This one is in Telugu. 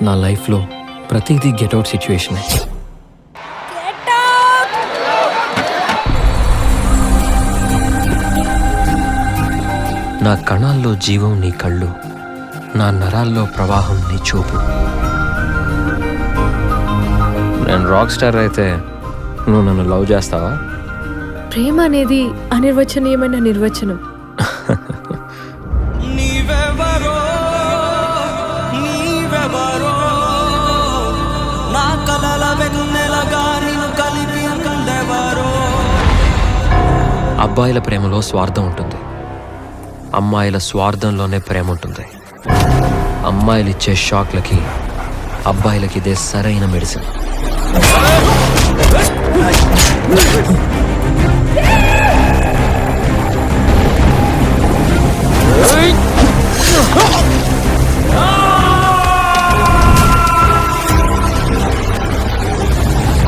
నా లైఫ్లో ప్రతిదీ గెట్అవుట్ సిచ్యువేషన్. నా కణాల్లో జీవం నీ కళ్ళు, నా నరాల్లో ప్రవాహం నీ చూపు. నేను రాక్ స్టార్ అయితే నువ్వు నన్ను లవ్ చేస్తావా? ప్రేమ అనేది అనిర్వచనీయమైన నిర్వచనం. అబ్బాయిల ప్రేమలో స్వార్థం ఉంటుంది, అమ్మాయిల స్వార్థంలోనే ప్రేమ ఉంటుంది. అమ్మాయిలు ఇచ్చే షాక్లకి అబ్బాయిలకి ఇదే సరైన మెడిసిన్.